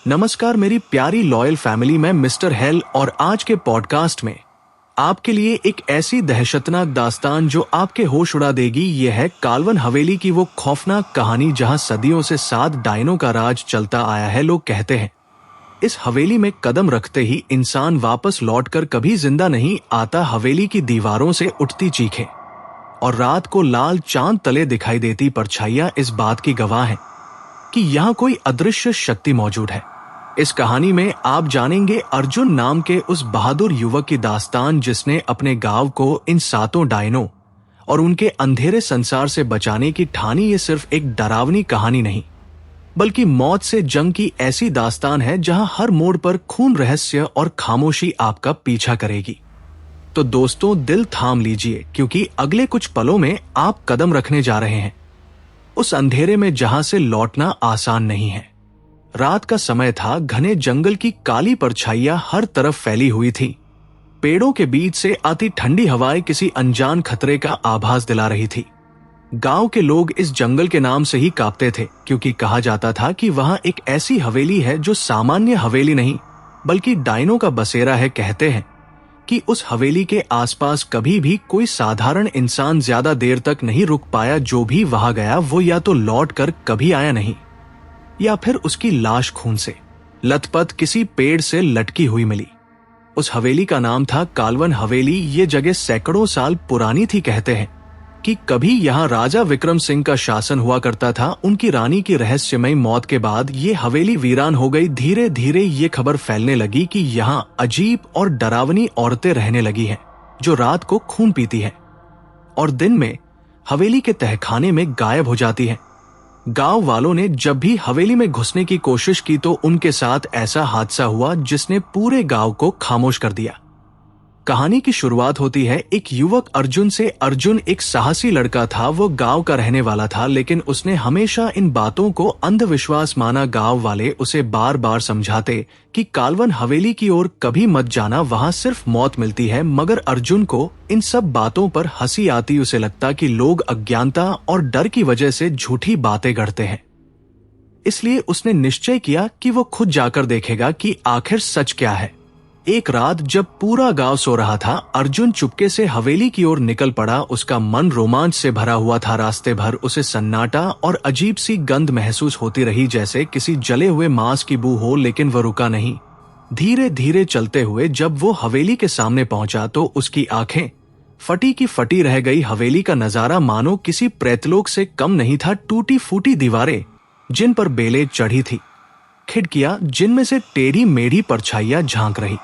नमस्कार मेरी प्यारी लॉयल फैमिली, मैं मिस्टर हेल और आज के पॉडकास्ट में आपके लिए एक ऐसी दहशतनाक दास्तान जो आपके होश उड़ा देगी। ये है काल्वन हवेली की वो खौफनाक कहानी जहां सदियों से 7 डायनों का राज चलता आया है। लोग कहते हैं इस हवेली में कदम रखते ही इंसान वापस लौटकर कभी जिंदा नहीं आता। हवेली की दीवारों से उठती चीखें और रात को लाल चांद तले दिखाई देती परछाइयां इस बात की गवाह हैं कि यहाँ कोई अदृश्य शक्ति मौजूद है। इस कहानी में आप जानेंगे अर्जुन नाम के उस बहादुर युवक की दास्तान जिसने अपने गांव को इन 7 डायनों और उनके अंधेरे संसार से बचाने की ठानी। ये सिर्फ एक डरावनी कहानी नहीं बल्कि मौत से जंग की ऐसी दास्तान है जहां हर मोड़ पर खून, रहस्य और खामोशी आपका पीछा करेगी। तो दोस्तों, दिल थाम लीजिए क्योंकि अगले कुछ पलों में आप कदम रखने जा रहे हैं उस अंधेरे में जहां से लौटना आसान नहीं है। रात का समय था, घने जंगल की काली परछाइयां हर तरफ फैली हुई थी। पेड़ों के बीच से आती ठंडी हवाएं किसी अनजान खतरे का आभास दिला रही थी। गांव के लोग इस जंगल के नाम से ही कांपते थे क्योंकि कहा जाता था कि वहां एक ऐसी हवेली है जो सामान्य हवेली नहीं बल्कि डायनों का बसेरा है। कहते हैं कि उस हवेली के आसपास कभी भी कोई साधारण इंसान ज्यादा देर तक नहीं रुक पाया। जो भी वहां गया वो या तो लौट कर कभी आया नहीं या फिर उसकी लाश खून से लथपथ किसी पेड़ से लटकी हुई मिली। उस हवेली का नाम था काल्वन हवेली। ये जगह सैकड़ों साल पुरानी थी। कहते हैं कि कभी यहाँ राजा विक्रम सिंह का शासन हुआ करता था। उनकी रानी की रहस्यमयी मौत के बाद ये हवेली वीरान हो गई। धीरे धीरे ये खबर फैलने लगी कि यहाँ अजीब और डरावनी औरतें रहने लगी हैं जो रात को खून पीती हैं और दिन में हवेली के तहखाने में गायब हो जाती हैं। गांव वालों ने जब भी हवेली में घुसने की कोशिश की तो उनके साथ ऐसा हादसा हुआ जिसने पूरे गांव को खामोश कर दिया। कहानी की शुरुआत होती है एक युवक अर्जुन से। अर्जुन एक साहसी लड़का था। वो गांव का रहने वाला था लेकिन उसने हमेशा इन बातों को अंधविश्वास माना। गांव वाले उसे बार बार समझाते कि काल्वन हवेली की ओर कभी मत जाना, वहां सिर्फ मौत मिलती है। मगर अर्जुन को इन सब बातों पर हंसी आती। उसे लगता कि लोग अज्ञानता और डर की वजह से झूठी बातें गढ़ते हैं। इसलिए उसने निश्चय किया कि वो खुद जाकर देखेगा कि आखिर सच क्या है। एक रात जब पूरा गांव सो रहा था, अर्जुन चुपके से हवेली की ओर निकल पड़ा। उसका मन रोमांच से भरा हुआ था। रास्ते भर उसे सन्नाटा और अजीब सी गंध महसूस होती रही जैसे किसी जले हुए मांस की बू हो, लेकिन वह रुका नहीं। धीरे धीरे चलते हुए जब वो हवेली के सामने पहुंचा तो उसकी आंखें फटी की फटी रह गई। हवेली का नजारा मानो किसी प्रेतलोक से कम नहीं था। टूटी फूटी दीवारें जिन पर बेलें चढ़ी थी, खिड़कियां जिनमें से टेढ़ी मेढ़ी परछाइयां झांक रही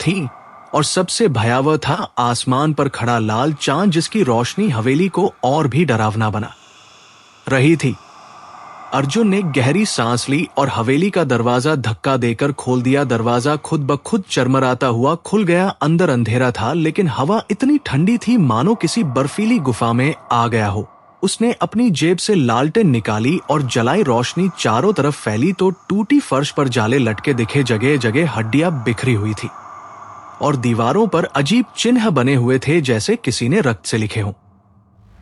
थी और सबसे भयावह था आसमान पर खड़ा लाल चांद जिसकी रोशनी हवेली को और भी डरावना बना रही थी। अर्जुन ने गहरी सांस ली और हवेली का दरवाजा धक्का देकर खोल दिया। दरवाजा खुद ब खुद चरमराता हुआ खुल गया। अंदर अंधेरा था लेकिन हवा इतनी ठंडी थी मानो किसी बर्फीली गुफा में आ गया हो। उसने अपनी जेब से लालटेन निकाली और जलाई। रोशनी चारों तरफ फैली तो टूटी फर्श पर जाले लटके दिखे। जगह जगह हड्डियां बिखरी हुई थी और दीवारों पर अजीब चिन्ह बने हुए थे जैसे किसी ने रक्त से लिखे हों।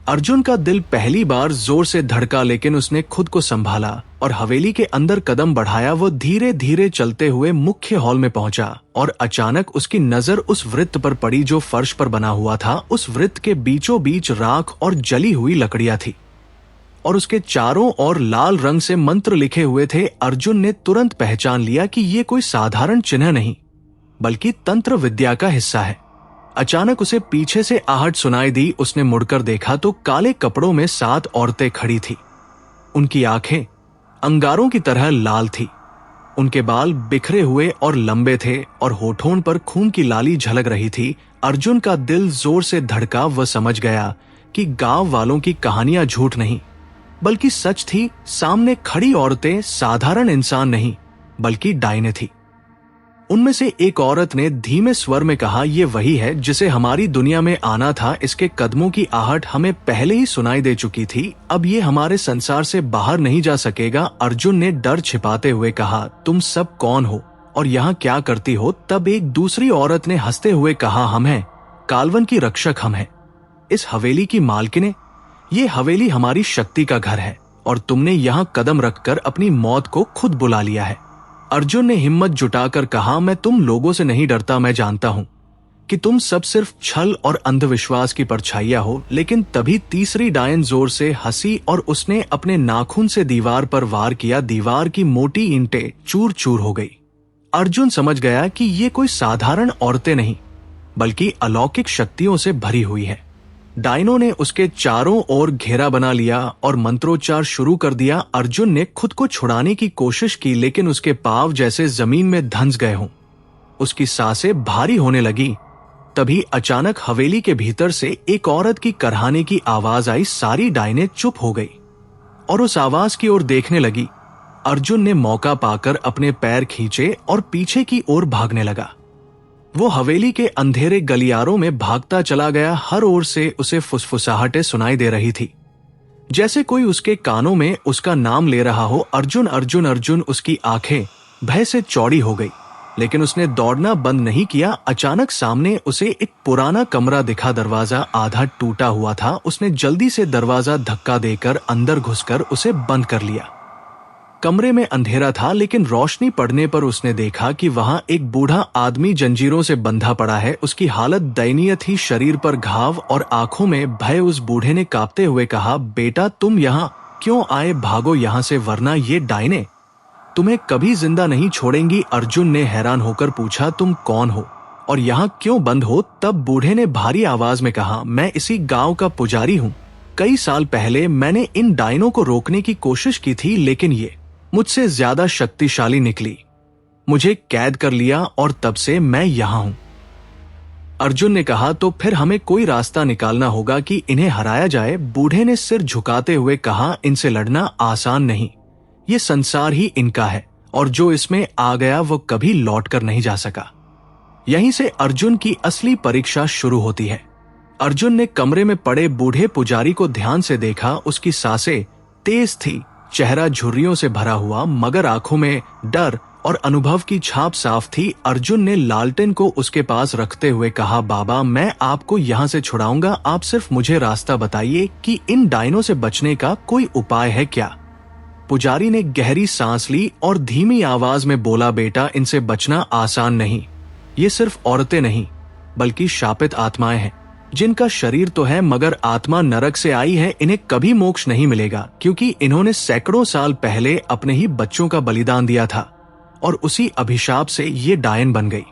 अर्जुन का दिल पहली बार जोर से धड़का लेकिन उसने खुद को संभाला और हवेली के अंदर कदम बढ़ाया। वो धीरे धीरे चलते हुए मुख्य हॉल में पहुंचा और अचानक उसकी नजर उस वृत्त पर पड़ी जो फर्श पर बना हुआ था। उस वृत्त के बीचों बीच राख और जली हुई लकड़ियां थी और उसके चारों ओर लाल रंग से मंत्र लिखे हुए थे। अर्जुन ने तुरंत पहचान लिया कि ये कोई साधारण चिन्ह नहीं बल्कि तंत्र विद्या का हिस्सा है। अचानक उसे पीछे से आहट सुनाई दी। उसने मुड़कर देखा तो काले कपड़ों में 7 औरतें खड़ी थी। उनकी आंखें अंगारों की तरह लाल थी। उनके बाल बिखरे हुए और लंबे थे और होठों पर खून की लाली झलक रही थी। अर्जुन का दिल जोर से धड़का। वह समझ गया कि गांव वालों की कहानियां झूठ नहीं बल्कि सच थी। सामने खड़ी औरतें साधारण इंसान नहीं बल्कि डायने थी। उनमें से एक औरत ने धीमे स्वर में कहा, "ये वही है जिसे हमारी दुनिया में आना था। इसके कदमों की आहट हमें पहले ही सुनाई दे चुकी थी। अब ये हमारे संसार से बाहर नहीं जा सकेगा।" अर्जुन ने डर छिपाते हुए कहा, "तुम सब कौन हो और यहाँ क्या करती हो?" तब एक दूसरी औरत ने हंसते हुए कहा, "हम हैं काल्वन की रक्षक, हम हैं इस हवेली की मालकिने। ये हवेली हमारी शक्ति का घर है और तुमने यहाँ कदम रखकर अपनी मौत को खुद बुला लिया है। अर्जुन ने हिम्मत जुटाकर कहा, मैं तुम लोगों से नहीं डरता, मैं जानता हूं कि तुम सब सिर्फ छल और अंधविश्वास की परछाइयां हो। लेकिन तभी तीसरी डायन जोर से हंसी और उसने अपने नाखून से दीवार पर वार किया। दीवार की मोटी ईंटें चूर चूर हो गई। अर्जुन समझ गया कि ये कोई साधारण औरतें नहीं बल्कि अलौकिक शक्तियों से भरी हुई है। डायनों ने उसके चारों ओर घेरा बना लिया और मंत्रोच्चार शुरू कर दिया। अर्जुन ने खुद को छुड़ाने की कोशिश की लेकिन उसके पांव जैसे जमीन में धंस गए हों। उसकी सांसें भारी होने लगी। तभी अचानक हवेली के भीतर से एक औरत की करहाने की आवाज आई। सारी डायनें चुप हो गई और उस आवाज की ओर देखने लगी। अर्जुन ने मौका पाकर अपने पैर खींचे और पीछे की ओर भागने लगा। वो हवेली के अंधेरे गलियारों में भागता चला गया। हर ओर से उसे फुसफुसाहटें सुनाई दे रही थी, जैसे कोई उसके कानों में उसका नाम ले रहा हो। अर्जुन अर्जुन अर्जुन। उसकी आंखें भय से चौड़ी हो गई लेकिन उसने दौड़ना बंद नहीं किया। अचानक सामने उसे एक पुराना कमरा दिखा। दरवाजा आधा टूटा हुआ था। उसने जल्दी से दरवाजा धक्का देकर अंदर घुसकर उसे बंद कर लिया। कमरे में अंधेरा था लेकिन रोशनी पड़ने पर उसने देखा कि वहां एक बूढ़ा आदमी जंजीरों से बंधा पड़ा है। उसकी हालत दयनीय थी, शरीर पर घाव और आंखों में भय। उस बूढ़े ने कांपते हुए कहा, बेटा तुम यहाँ क्यों आए? भागो यहाँ से वरना ये डायने तुम्हें कभी जिंदा नहीं छोड़ेंगी। अर्जुन ने हैरान होकर पूछा, तुम कौन हो और यहाँ क्यों बंद हो? तब बूढ़े ने भारी आवाज में कहा, मैं इसी गांव का पुजारी हूँ। कई साल पहले मैंने इन डायनों को रोकने की कोशिश की थी लेकिन ये मुझसे ज्यादा शक्तिशाली निकली। मुझे कैद कर लिया और तब से मैं यहां हूं। अर्जुन ने कहा, तो फिर हमें कोई रास्ता निकालना होगा कि इन्हें हराया जाए। बूढ़े ने सिर झुकाते हुए कहा, इनसे लड़ना आसान नहीं। ये संसार ही इनका है और जो इसमें आ गया वो कभी लौट कर नहीं जा सका। यहीं से अर्जुन की असली परीक्षा शुरू होती है। अर्जुन ने कमरे में पड़े बूढ़े पुजारी को ध्यान से देखा। उसकी सांसें तेज थी, चेहरा झुर्रियों से भरा हुआ मगर आंखों में डर और अनुभव की छाप साफ थी। अर्जुन ने लालटेन को उसके पास रखते हुए कहा, बाबा मैं आपको यहाँ से छुड़ाऊंगा, आप सिर्फ मुझे रास्ता बताइए कि इन डायनों से बचने का कोई उपाय है क्या? पुजारी ने गहरी सांस ली और धीमी आवाज में बोला, बेटा इनसे बचना आसान नहीं। ये सिर्फ औरतें नहीं बल्कि शापित आत्माएं हैं जिनका शरीर तो है मगर आत्मा नरक से आई है। इन्हें कभी मोक्ष नहीं मिलेगा क्योंकि इन्होंने सैकड़ों साल पहले अपने ही बच्चों का बलिदान दिया था और उसी अभिशाप से ये डायन बन गई।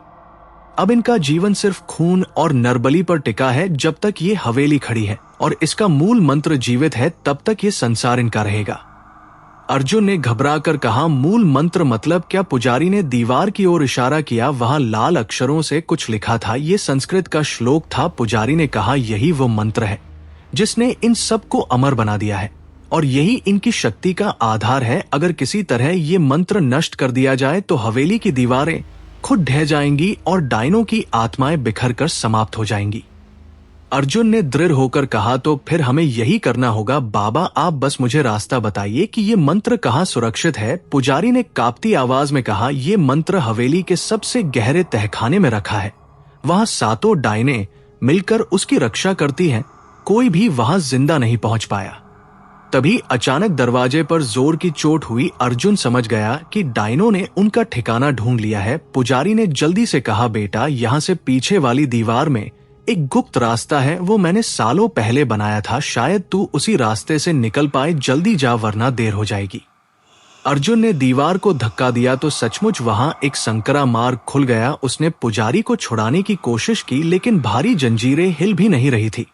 अब इनका जीवन सिर्फ खून और नरबली पर टिका है। जब तक ये हवेली खड़ी है और इसका मूल मंत्र जीवित है तब तक ये संसार इनका रहेगा। अर्जुन ने घबराकर कहा, मूल मंत्र मतलब क्या? पुजारी ने दीवार की ओर इशारा किया। वहां लाल अक्षरों से कुछ लिखा था। ये संस्कृत का श्लोक था। पुजारी ने कहा, यही वो मंत्र है जिसने इन सबको अमर बना दिया है और यही इनकी शक्ति का आधार है। अगर किसी तरह ये मंत्र नष्ट कर दिया जाए तो हवेली की दीवारें खुद ढह जाएंगी और डायनों की आत्माएं बिखर कर समाप्त हो जाएंगी। अर्जुन ने दृढ़ होकर कहा, तो फिर हमें यही करना होगा। बाबा आप बस मुझे रास्ता बताइए कि ये मंत्र कहाँ सुरक्षित है। पुजारी ने कांपती आवाज में कहा, ये मंत्र हवेली के सबसे गहरे तहखाने में रखा है। वहां सातों डायने मिलकर उसकी रक्षा करती हैं। कोई भी वहां जिंदा नहीं पहुंच पाया। तभी अचानक दरवाजे पर जोर की चोट हुई। अर्जुन समझ गया कि डायनों ने उनका ठिकाना ढूंढ लिया है। पुजारी ने जल्दी से कहा, बेटा यहाँ से पीछे वाली दीवार में एक गुप्त रास्ता है। वो मैंने सालों पहले बनाया था। शायद तू उसी रास्ते से निकल पाए। जल्दी जा वरना देर हो जाएगी। अर्जुन ने दीवार को धक्का दिया तो सचमुच वहां एक संकरा मार्ग खुल गया। उसने पुजारी को छुड़ाने की कोशिश की लेकिन भारी जंजीरें हिल भी नहीं रही थी।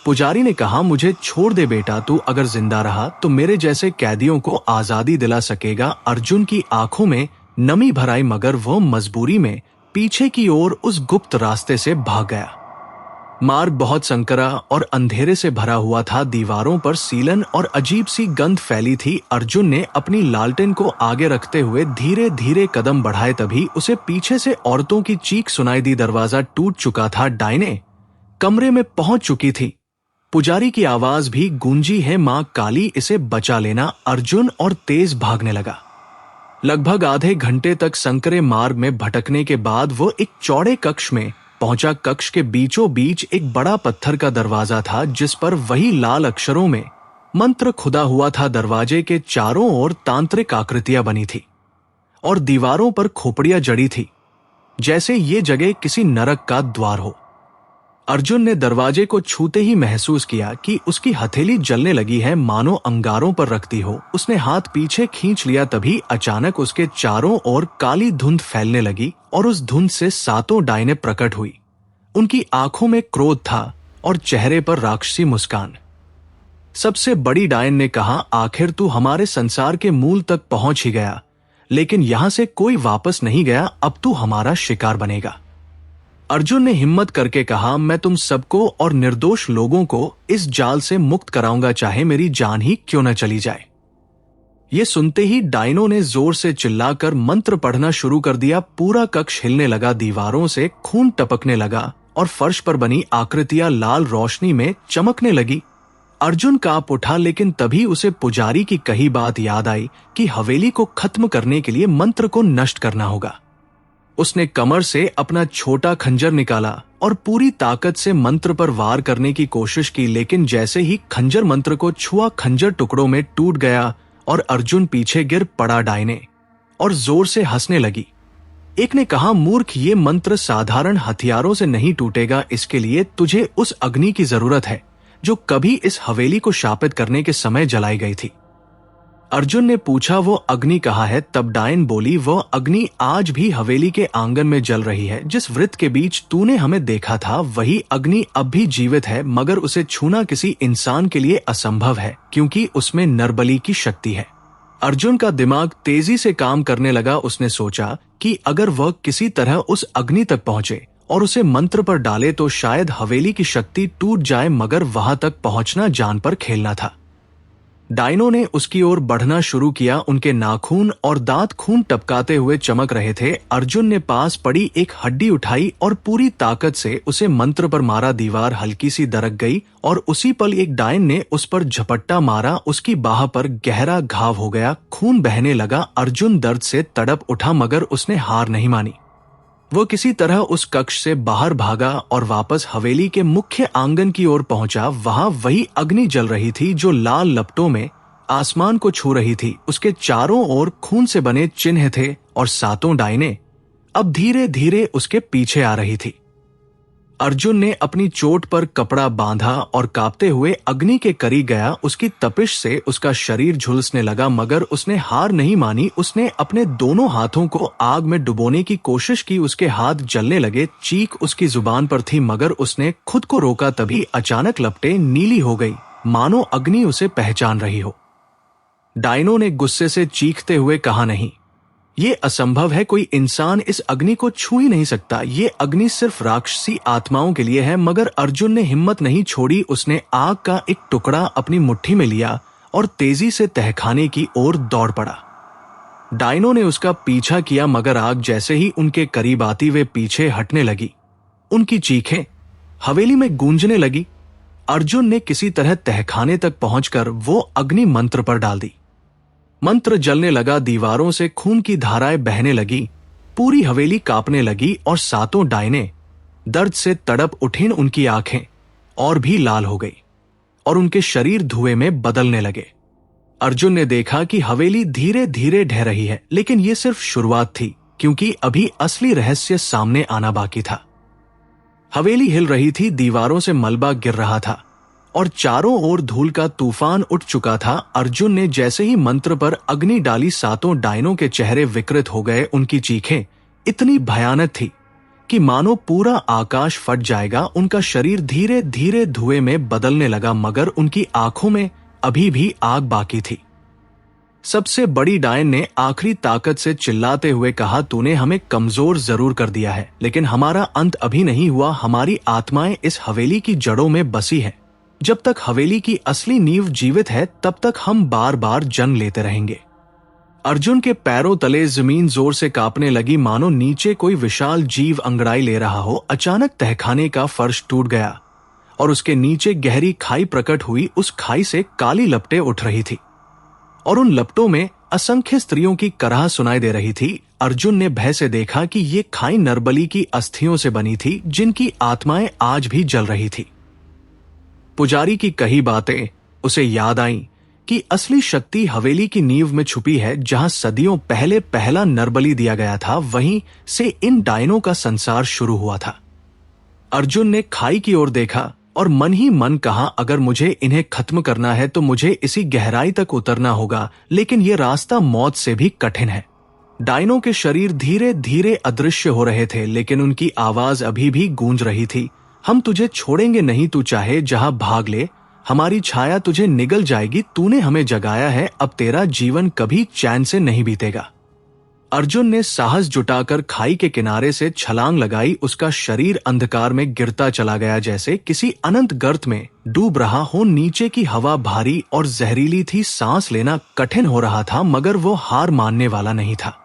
पुजारी ने कहा, मुझे छोड़ दे बेटा, तू अगर जिंदा रहा तो मेरे जैसे कैदियों को आजादी दिला सकेगा। अर्जुन की आंखों में नमी भर आई मगर वो मजबूरी में पीछे की ओर उस गुप्त रास्ते से भाग गया। मार्ग बहुत संकरा और अंधेरे से भरा हुआ था। दीवारों पर सीलन और अजीब सी गंध फैली थी। अर्जुन ने अपनी लालटेन को आगे रखते हुए धीरे धीरे कदम बढ़ाए। तभी उसे पीछे से औरतों की चीख सुनाई दी। दरवाजा टूट चुका था। डायने कमरे में पहुंच चुकी थी। पुजारी की आवाज भी गूंजी, है मां काली, इसे बचा लेना। अर्जुन और तेज भागने लगा। लगभग आधे घंटे तक संकरे मार्ग में भटकने के बाद वो एक चौड़े कक्ष में पहुंचा। कक्ष के बीचों बीच एक बड़ा पत्थर का दरवाजा था जिस पर वही लाल अक्षरों में मंत्र खुदा हुआ था। दरवाजे के चारों ओर तांत्रिक आकृतियां बनी थी और दीवारों पर खोपड़ियां जड़ी थी, जैसे ये जगह किसी नरक का द्वार हो। अर्जुन ने दरवाजे को छूते ही महसूस किया कि उसकी हथेली जलने लगी है, मानो अंगारों पर रखती हो। उसने हाथ पीछे खींच लिया, तभी अचानक उसके चारों ओर काली धुंध फैलने लगी और उस धुंध से 7 डायनें प्रकट हुई। उनकी आंखों में क्रोध था और चेहरे पर राक्षसी मुस्कान। सबसे बड़ी डायन ने कहा, आखिर तू हमारे संसार के मूल तक पहुंच ही गया, लेकिन यहां से कोई वापस नहीं गया। अब तू हमारा शिकार बनेगा। अर्जुन ने हिम्मत करके कहा, मैं तुम सबको और निर्दोष लोगों को इस जाल से मुक्त कराऊंगा, चाहे मेरी जान ही क्यों न चली जाए। ये सुनते ही डायनों ने जोर से चिल्लाकर मंत्र पढ़ना शुरू कर दिया। पूरा कक्ष हिलने लगा, दीवारों से खून टपकने लगा और फर्श पर बनी आकृतियां लाल रोशनी में चमकने लगी। अर्जुन कांप उठा, लेकिन तभी उसे पुजारी की कही बात याद आई कि हवेली को खत्म करने के लिए मंत्र को नष्ट करना होगा। उसने कमर से अपना छोटा खंजर निकाला और पूरी ताकत से मंत्र पर वार करने की कोशिश की, लेकिन जैसे ही खंजर मंत्र को छुआ, खंजर टुकड़ों में टूट गया और अर्जुन पीछे गिर पड़ा। डायने और जोर से हंसने लगी। एक ने कहा, मूर्ख, ये मंत्र साधारण हथियारों से नहीं टूटेगा, इसके लिए तुझे उस अग्नि की जरूरत है जो कभी इस हवेली को शापित करने के समय जलाई गई थी। अर्जुन ने पूछा, वो अग्नि कहाँ है? तब डायन बोली, वो अग्नि आज भी हवेली के आंगन में जल रही है। जिस वृत्त के बीच तूने हमें देखा था, वही अग्नि अब भी जीवित है, मगर उसे छूना किसी इंसान के लिए असंभव है, क्योंकि उसमें नरबली की शक्ति है। अर्जुन का दिमाग तेजी से काम करने लगा। उसने सोचा कि अगर वह किसी तरह उस अग्नि तक पहुंचे और उसे मंत्र पर डाले तो शायद हवेली की शक्ति टूट जाए, मगर वहां तक पहुंचना जान पर खेलना था। डायनों ने उसकी ओर बढ़ना शुरू किया। उनके नाखून और दांत खून टपकाते हुए चमक रहे थे। अर्जुन ने पास पड़ी एक हड्डी उठाई और पूरी ताकत से उसे मंत्र पर मारा। दीवार हल्की सी दरक गई और उसी पल एक डायन ने उस पर झपट्टा मारा। उसकी बाह पर गहरा घाव हो गया, खून बहने लगा। अर्जुन दर्द से तड़प उठा, मगर उसने हार नहीं मानी। वो किसी तरह उस कक्ष से बाहर भागा और वापस हवेली के मुख्य आंगन की ओर पहुंचा। वहां वही अग्नि जल रही थी जो लाल लपटों में आसमान को छू रही थी। उसके चारों ओर खून से बने चिन्ह थे और 7 डायनें अब धीरे धीरे उसके पीछे आ रही थी। अर्जुन ने अपनी चोट पर कपड़ा बांधा और कांपते हुए अग्नि के करीब गया। उसकी तपिश से उसका शरीर झुलसने लगा, मगर उसने हार नहीं मानी। उसने अपने दोनों हाथों को आग में डुबोने की कोशिश की। उसके हाथ जलने लगे, चीख उसकी जुबान पर थी, मगर उसने खुद को रोका। तभी अचानक लपटें नीली हो गई, मानो अग्नि उसे पहचान रही हो। डायनों ने गुस्से से चीखते हुए कहा, नहीं, ये असंभव है। कोई इंसान इस अग्नि को छू ही नहीं सकता। ये अग्नि सिर्फ राक्षसी आत्माओं के लिए है। मगर अर्जुन ने हिम्मत नहीं छोड़ी। उसने आग का एक टुकड़ा अपनी मुट्ठी में लिया और तेजी से तहखाने की ओर दौड़ पड़ा। डायनों ने उसका पीछा किया, मगर आग जैसे ही उनके करीब आती वे पीछे हटने लगी। उनकी चीखें हवेली में गूंजने लगी। अर्जुन ने किसी तरह तहखाने तक पहुंचकर वो अग्नि मंत्र पर डाल दी। मंत्र जलने लगा, दीवारों से खून की धाराएं बहने लगी, पूरी हवेली कांपने लगी और 7 डायनें दर्द से तड़प उठी। उनकी आंखें और भी लाल हो गई और उनके शरीर धुएं में बदलने लगे। अर्जुन ने देखा कि हवेली धीरे धीरे ढह रही है, लेकिन यह सिर्फ शुरुआत थी, क्योंकि अभी असली रहस्य सामने आना बाकी था। हवेली हिल रही थी, दीवारों से मलबा गिर रहा था और चारों ओर धूल का तूफान उठ चुका था। अर्जुन ने जैसे ही मंत्र पर अग्नि डाली, 7 डायनों के चेहरे विकृत हो गए। उनकी चीखें इतनी भयानक थी कि मानो पूरा आकाश फट जाएगा। उनका शरीर धीरे धीरे धुएं में बदलने लगा, मगर उनकी आंखों में अभी भी आग बाकी थी। सबसे बड़ी डायन ने आखिरी ताकत से चिल्लाते हुए कहा, तूने हमें कमजोर जरूर कर दिया है, लेकिन हमारा अंत अभी नहीं हुआ। हमारी आत्माएं इस हवेली की जड़ों में बसी है। जब तक हवेली की असली नींव जीवित है, तब तक हम बार बार जन्म लेते रहेंगे। अर्जुन के पैरों तले जमीन जोर से कांपने लगी, मानो नीचे कोई विशाल जीव अंगड़ाई ले रहा हो। अचानक तहखाने का फर्श टूट गया और उसके नीचे गहरी खाई प्रकट हुई। उस खाई से काली लपटें उठ रही थी और उन लपटों में असंख्य स्त्रियों की कराह सुनाई दे रही थी। अर्जुन ने भय से देखा कि ये खाई नरबली की अस्थियों से बनी थी, जिनकी आत्माएं आज भी जल रही थी। पुजारी की कही बातें उसे याद आईं कि असली शक्ति हवेली की नींव में छुपी है, जहां सदियों पहले पहला नरबलि दिया गया था, वहीं से इन डायनों का संसार शुरू हुआ था। अर्जुन ने खाई की ओर देखा और मन ही मन कहा, अगर मुझे इन्हें खत्म करना है तो मुझे इसी गहराई तक उतरना होगा, लेकिन यह रास्ता मौत से भी कठिन है। डायनों के शरीर धीरे धीरे अदृश्य हो रहे थे, लेकिन उनकी आवाज अभी भी गूंज रही थी। हम तुझे छोड़ेंगे नहीं, तू चाहे जहां भाग ले, हमारी छाया तुझे निगल जाएगी। तूने हमें जगाया है, अब तेरा जीवन कभी चैन से नहीं बीतेगा। अर्जुन ने साहस जुटाकर खाई के किनारे से छलांग लगाई। उसका शरीर अंधकार में गिरता चला गया, जैसे किसी अनंत गर्त में डूब रहा हो। नीचे की हवा भारी और जहरीली थी, सांस लेना कठिन हो रहा था, मगर वो हार मानने वाला नहीं था।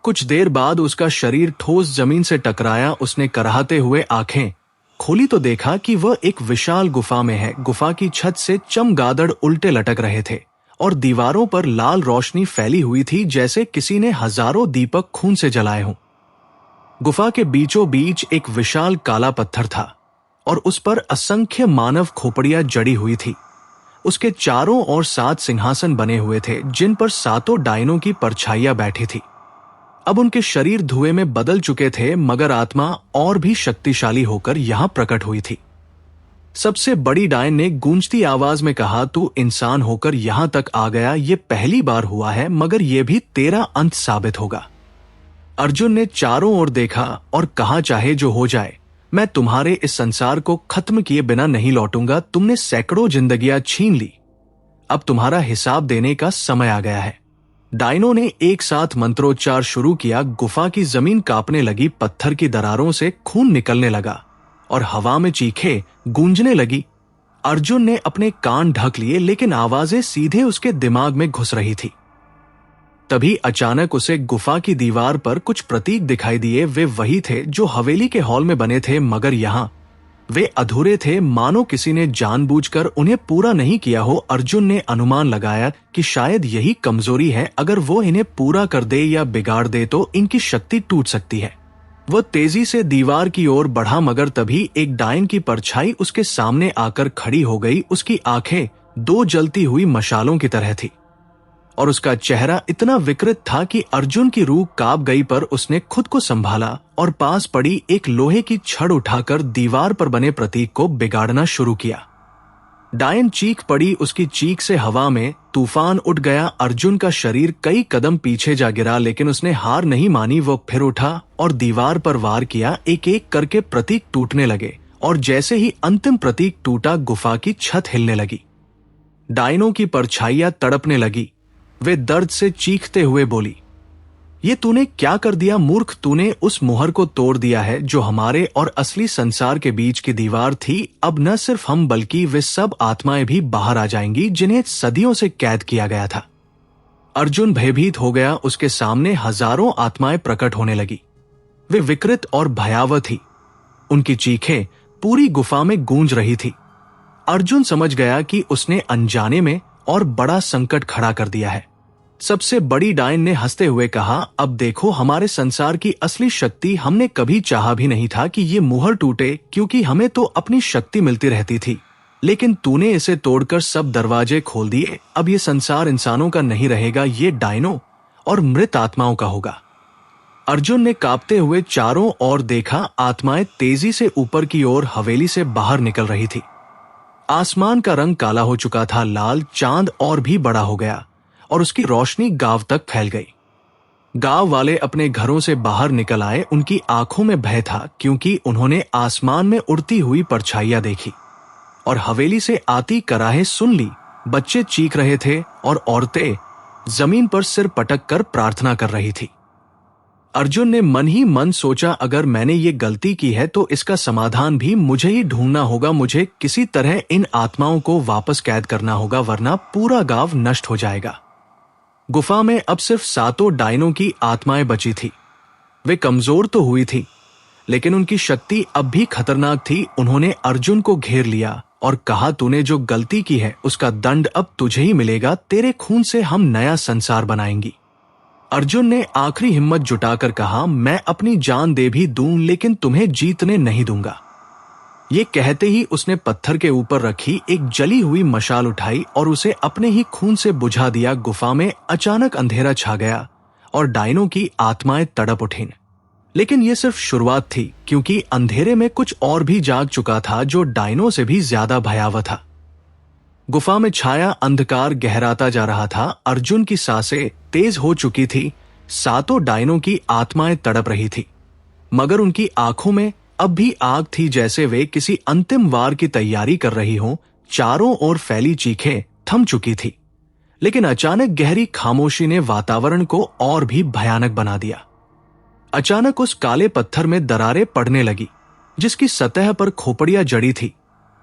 कुछ देर बाद उसका शरीर ठोस जमीन से टकराया। उसने कराहते हुए आंखें खोली तो देखा कि वह एक विशाल गुफा में है। गुफा की छत से चमगादड़ उल्टे लटक रहे थे और दीवारों पर लाल रोशनी फैली हुई थी, जैसे किसी ने हजारों दीपक खून से जलाए हों। गुफा के बीचों बीच एक विशाल काला पत्थर था और उस पर असंख्य मानव खोपड़ियां जड़ी हुई थी। उसके चारों ओर 7 सिंहासन बने हुए थे, जिन पर 7 डायनों की परछाइयां बैठी थी। अब उनके शरीर धुएं में बदल चुके थे, मगर आत्मा और भी शक्तिशाली होकर यहां प्रकट हुई थी। सबसे बड़ी डायन ने गूंजती आवाज में कहा, तू इंसान होकर यहां तक आ गया, ये पहली बार हुआ है, मगर यह भी तेरा अंत साबित होगा। अर्जुन ने चारों ओर देखा और कहा, चाहे जो हो जाए, मैं तुम्हारे इस संसार को खत्म किए बिना नहीं लौटूंगा। तुमने सैकड़ों जिंदगियां छीन ली, अब तुम्हारा हिसाब देने का समय आ गया है। डायनों ने एक साथ मंत्रोच्चार शुरू किया। गुफा की जमीन कांपने लगी, पत्थर की दरारों से खून निकलने लगा और हवा में चीखें गूंजने लगी। अर्जुन ने अपने कान ढक लिए, लेकिन आवाजें सीधे उसके दिमाग में घुस रही थी। तभी अचानक उसे गुफा की दीवार पर कुछ प्रतीक दिखाई दिए। वे वही थे जो हवेली के हॉल में बने थे, मगर यहां वे अधूरे थे, मानो किसी ने जानबूझकर उन्हें पूरा नहीं किया हो। अर्जुन ने अनुमान लगाया कि शायद यही कमजोरी है, अगर वो इन्हें पूरा कर दे या बिगाड़ दे तो इनकी शक्ति टूट सकती है। वह तेजी से दीवार की ओर बढ़ा, मगर तभी एक डायन की परछाई उसके सामने आकर खड़ी हो गई। उसकी आंखें 2 जलती हुई मशालों की तरह थी और उसका चेहरा इतना विकृत था कि अर्जुन की रूह कांप गई, पर उसने खुद को संभाला और पास पड़ी एक लोहे की छड़ उठाकर दीवार पर बने प्रतीक को बिगाड़ना शुरू किया। डायन चीख पड़ी, उसकी चीख से हवा में तूफान उठ गया। अर्जुन का शरीर कई कदम पीछे जा गिरा, लेकिन उसने हार नहीं मानी। वो फिर उठा और दीवार पर वार किया। एक एक करके प्रतीक टूटने लगे और जैसे ही अंतिम प्रतीक टूटा, गुफा की छत हिलने लगी। डायनों की परछाइयां तड़पने लगी। वे दर्द से चीखते हुए बोली, ये तूने क्या कर दिया मूर्ख? तूने उस मुहर को तोड़ दिया है जो हमारे और असली संसार के बीच की दीवार थी। अब न सिर्फ हम बल्कि वे सब आत्माएं भी बाहर आ जाएंगी जिन्हें सदियों से कैद किया गया था। अर्जुन भयभीत हो गया। उसके सामने हजारों आत्माएं प्रकट होने लगी। वे विकृत और भयावह थी। उनकी चीखें पूरी गुफा में गूंज रही थी। अर्जुन समझ गया कि उसने अनजाने में और बड़ा संकट खड़ा कर दिया है। सबसे बड़ी डायन ने हंसते हुए कहा, अब देखो हमारे संसार की असली शक्ति। हमने कभी चाहा भी नहीं था कि ये मुहर टूटे, क्योंकि हमें तो अपनी शक्ति मिलती रहती थी, लेकिन तूने इसे तोड़कर सब दरवाजे खोल दिए। अब ये संसार इंसानों का नहीं रहेगा, ये डायनों और मृत आत्माओं का होगा। अर्जुन ने कांपते हुए चारों ओर देखा। आत्माएं तेजी से ऊपर की ओर हवेली से बाहर निकल रही थी। आसमान का रंग काला हो चुका था। लाल चांद और भी बड़ा हो गया और उसकी रोशनी गांव तक फैल गई। गांव वाले अपने घरों से बाहर निकल आए। उनकी आंखों में भय था, क्योंकि उन्होंने आसमान में उड़ती हुई परछाइयां देखी और हवेली से आती कराहें सुन ली। बच्चे चीख रहे थे और औरतें जमीन पर सिर पटक कर प्रार्थना कर रही थी। अर्जुन ने मन ही मन सोचा, अगर मैंने ये गलती की है तो इसका समाधान भी मुझे ही ढूंढना होगा। मुझे किसी तरह इन आत्माओं को वापस कैद करना होगा, वरना पूरा गांव नष्ट हो जाएगा। गुफा में अब सिर्फ 7 डायनों की आत्माएं बची थी। वे कमजोर तो हुई थी, लेकिन उनकी शक्ति अब भी खतरनाक थी। उन्होंने अर्जुन को घेर लिया और कहा, तूने जो गलती की है उसका दंड अब तुझे ही मिलेगा। तेरे खून से हम नया संसार बनाएंगी। अर्जुन ने आखिरी हिम्मत जुटाकर कहा, मैं अपनी जान दे भी दूं, लेकिन तुम्हें जीतने नहीं दूंगा। ये कहते ही उसने पत्थर के ऊपर रखी एक जली हुई मशाल उठाई और उसे अपने ही खून से बुझा दिया। गुफा में अचानक अंधेरा छा गया और डायनों की आत्माएं तड़प उठीं। लेकिन यह सिर्फ शुरुआत थी, क्योंकि अंधेरे में कुछ और भी जाग चुका था जो डायनों से भी ज्यादा भयावह था। गुफा में छाया अंधकार गहराता जा रहा था। अर्जुन की सांसें तेज हो चुकी थी। सातों डायनों की आत्माएं तड़प रही थी, मगर उनकी आंखों में अब भी आग थी, जैसे वे किसी अंतिम वार की तैयारी कर रही हों। चारों ओर फैली चीखें थम चुकी थी, लेकिन अचानक गहरी खामोशी ने वातावरण को और भी भयानक बना दिया। अचानक उस काले पत्थर में दरारें पड़ने लगी, जिसकी सतह पर खोपड़ियां जड़ी थी।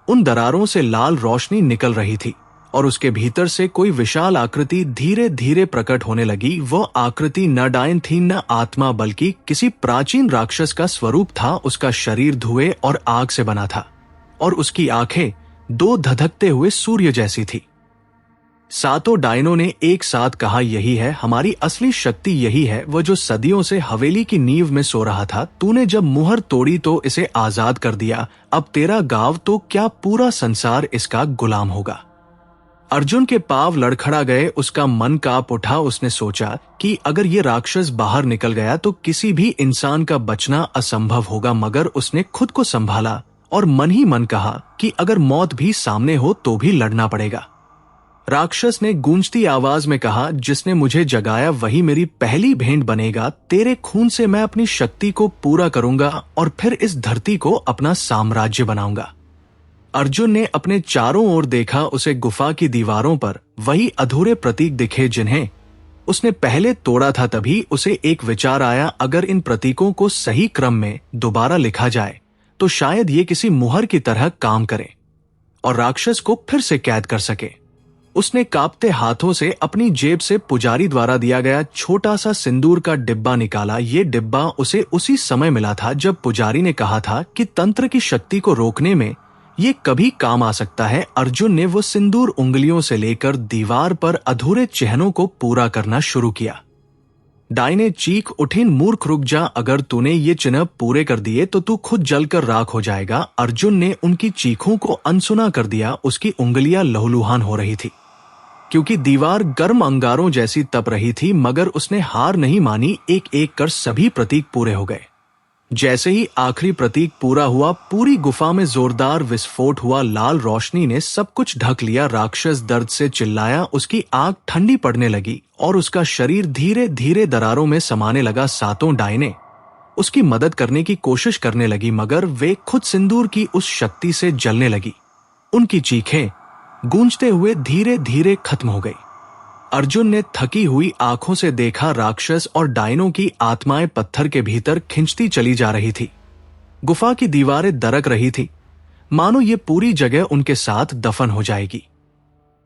उन दरारों से लाल रोशनी निकल रही थी और उसके भीतर से कोई विशाल आकृति धीरे धीरे प्रकट होने लगी। वो आकृति न डायन थी न आत्मा, बल्कि किसी प्राचीन राक्षस का स्वरूप था। उसका शरीर धुएं और आग से बना था और उसकी आंखें दो धधकते हुए सूर्य जैसी थी। सातों डायनों ने एक साथ कहा, यही है हमारी असली शक्ति, यही है वो जो सदियों से हवेली की नींव में सो रहा था। तूने जब मुहर तोड़ी तो इसे आजाद कर दिया। अब तेरा गांव तो क्या पूरा संसार इसका गुलाम होगा। अर्जुन के पांव लड़खड़ा गए, उसका मन कांप उठा। उसने सोचा कि अगर ये राक्षस बाहर निकल गया तो किसी भी इंसान का बचना असंभव होगा, मगर उसने खुद को संभाला और मन ही मन कहा कि अगर मौत भी सामने हो तो भी लड़ना पड़ेगा। राक्षस ने गूंजती आवाज में कहा, जिसने मुझे जगाया वही मेरी पहली भेंट बनेगा। तेरे खून से मैं अपनी शक्ति को पूरा करूंगा और फिर इस धरती को अपना साम्राज्य बनाऊंगा। अर्जुन ने अपने चारों ओर देखा। उसे गुफा की दीवारों पर वही अधूरे प्रतीक दिखे जिन्हें उसने पहले तोड़ा था। तभी उसे एक विचार आया, अगर इन प्रतीकों को सही क्रम में दोबारा लिखा जाए तो शायद ये किसी मुहर की तरह काम करें और राक्षस को फिर से कैद कर सके। उसने कांपते हाथों से अपनी जेब से पुजारी द्वारा दिया गया छोटा सा सिंदूर का डिब्बा निकाला। ये डिब्बा उसे उसी समय मिला था जब पुजारी ने कहा था कि तंत्र की शक्ति को रोकने में ये कभी काम आ सकता है। अर्जुन ने वो सिंदूर उंगलियों से लेकर दीवार पर अधूरे चिन्हों को पूरा करना शुरू किया। डायने चीख उठी, मूर्ख रुक जा, अगर तूने ये चिन्ह पूरे कर दिए तो तू खुद जलकर राख हो जाएगा। अर्जुन ने उनकी चीखों को अनसुना कर दिया। उसकी उंगलियां लहूलुहान हो रही थी, क्योंकि दीवार गर्म अंगारों जैसी तप रही थी, मगर उसने हार नहीं मानी। एक एक कर सभी प्रतीक पूरे हो गए। जैसे ही आखिरी प्रतीक पूरा हुआ, पूरी गुफा में जोरदार विस्फोट हुआ। लाल रोशनी ने सब कुछ ढक लिया। राक्षस दर्द से चिल्लाया, उसकी आंख ठंडी पड़ने लगी और उसका शरीर धीरे धीरे दरारों में समाने लगा। सातों डायने उसकी मदद करने की कोशिश करने लगी, मगर वे खुद सिंदूर की उस शक्ति से जलने लगी। उनकी चीखें गूंजते हुए धीरे धीरे खत्म हो गई। अर्जुन ने थकी हुई आंखों से देखा, राक्षस और डायनों की आत्माएं पत्थर के भीतर खिंचती चली जा रही थी। गुफा की दीवारें दरक रही थी, मानो ये पूरी जगह उनके साथ दफन हो जाएगी।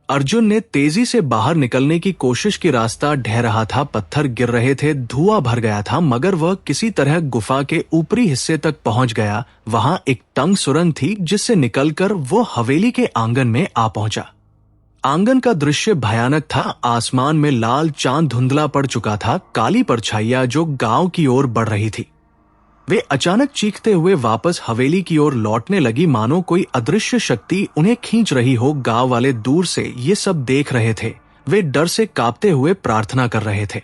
अर्जुन ने तेजी से बाहर निकलने की कोशिश की। रास्ता ढह रहा था, पत्थर गिर रहे थे, धुआं भर गया था, मगर वह किसी तरह गुफा के ऊपरी हिस्से तक पहुंच गया। वहां एक तंग सुरंग थी, जिससे निकलकर वो हवेली के आंगन में आ पहुंचा। आंगन का दृश्य भयानक था। आसमान में लाल चांद धुंधला पड़ चुका था। काली परछाइयां जो गांव की ओर बढ़ रही थी, वे अचानक चीखते हुए वापस हवेली की ओर लौटने लगी, मानो कोई अदृश्य शक्ति उन्हें खींच रही हो। गांव वाले दूर से ये सब देख रहे थे। वे डर से कांपते हुए प्रार्थना कर रहे थे।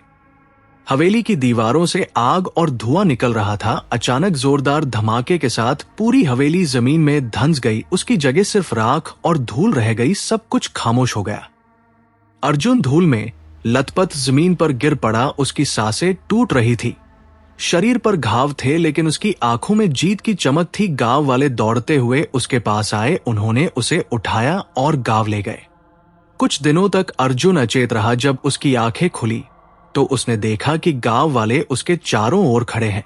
हवेली की दीवारों से आग और धुआं निकल रहा था। अचानक जोरदार धमाके के साथ पूरी हवेली जमीन में धंस गई। उसकी जगह सिर्फ राख और धूल रह गई। सब कुछ खामोश हो गया। अर्जुन धूल में लथपथ जमीन पर गिर पड़ा। उसकी सांसें टूट रही थी, शरीर पर घाव थे, लेकिन उसकी आंखों में जीत की चमक थी। गांव वाले दौड़ते हुए उसके पास आए। उन्होंने उसे उठाया और गांव ले गए। कुछ दिनों तक अर्जुन अचेत रहा। जब उसकी आंखें खुली तो उसने देखा कि गांव वाले उसके चारों ओर खड़े हैं।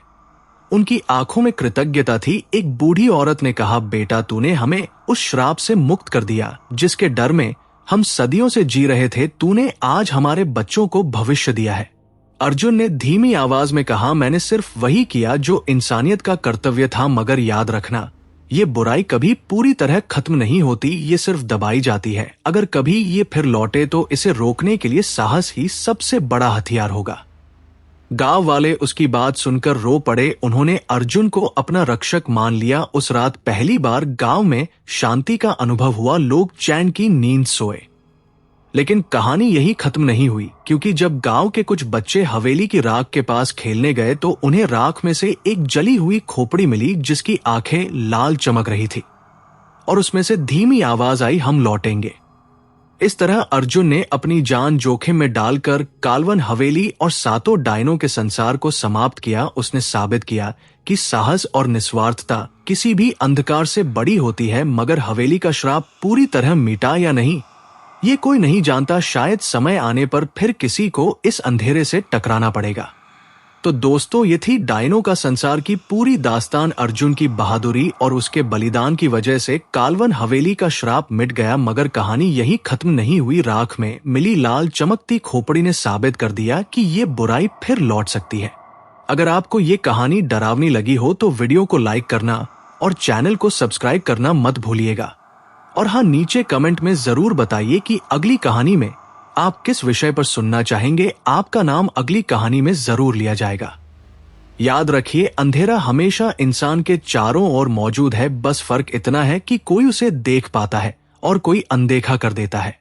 उनकी आंखों में कृतज्ञता थी। एक बूढ़ी औरत ने कहा, बेटा, तूने हमें उस श्राप से मुक्त कर दिया जिसके डर में हम सदियों से जी रहे थे। तूने आज हमारे बच्चों को भविष्य दिया है। अर्जुन ने धीमी आवाज में कहा, मैंने सिर्फ वही किया जो इंसानियत का कर्तव्य था, मगर याद रखना, ये बुराई कभी पूरी तरह खत्म नहीं होती, ये सिर्फ दबाई जाती है। अगर कभी ये फिर लौटे तो इसे रोकने के लिए साहस ही सबसे बड़ा हथियार होगा। गांव वाले उसकी बात सुनकर रो पड़े। उन्होंने अर्जुन को अपना रक्षक मान लिया। उस रात पहली बार गांव में शांति का अनुभव हुआ। लोग चैन की नींद सोए। लेकिन कहानी यही खत्म नहीं हुई, क्योंकि जब गांव के कुछ बच्चे हवेली की राख के पास खेलने गए तो उन्हें राख में से एक जली हुई खोपड़ी मिली जिसकी आंखें लाल चमक रही थी और उसमें से धीमी आवाज आई, हम लौटेंगे। इस तरह अर्जुन ने अपनी जान जोखिम में डालकर कालवन हवेली और सातों डायनों के संसार को समाप्त किया। उसने साबित किया कि साहस और निस्वार्थता किसी भी अंधकार से बड़ी होती है, मगर हवेली का श्राप पूरी तरह मिटा या नहीं, ये कोई नहीं जानता। शायद समय आने पर फिर किसी को इस अंधेरे से टकराना पड़ेगा। तो दोस्तों, ये थी डायनों का संसार की पूरी दास्तान। अर्जुन की बहादुरी और उसके बलिदान की वजह से कालवन हवेली का श्राप मिट गया, मगर कहानी यही खत्म नहीं हुई। राख में मिली लाल चमकती खोपड़ी ने साबित कर दिया कि ये बुराई फिर लौट सकती है। अगर आपको ये कहानी डरावनी लगी हो तो वीडियो को लाइक करना और चैनल को सब्सक्राइब करना मत भूलिएगा। और हाँ, नीचे कमेंट में जरूर बताइए कि अगली कहानी में आप किस विषय पर सुनना चाहेंगे। आपका नाम अगली कहानी में जरूर लिया जाएगा। याद रखिए, अंधेरा हमेशा इंसान के चारों ओर मौजूद है, बस फर्क इतना है कि कोई उसे देख पाता है और कोई अनदेखा कर देता है।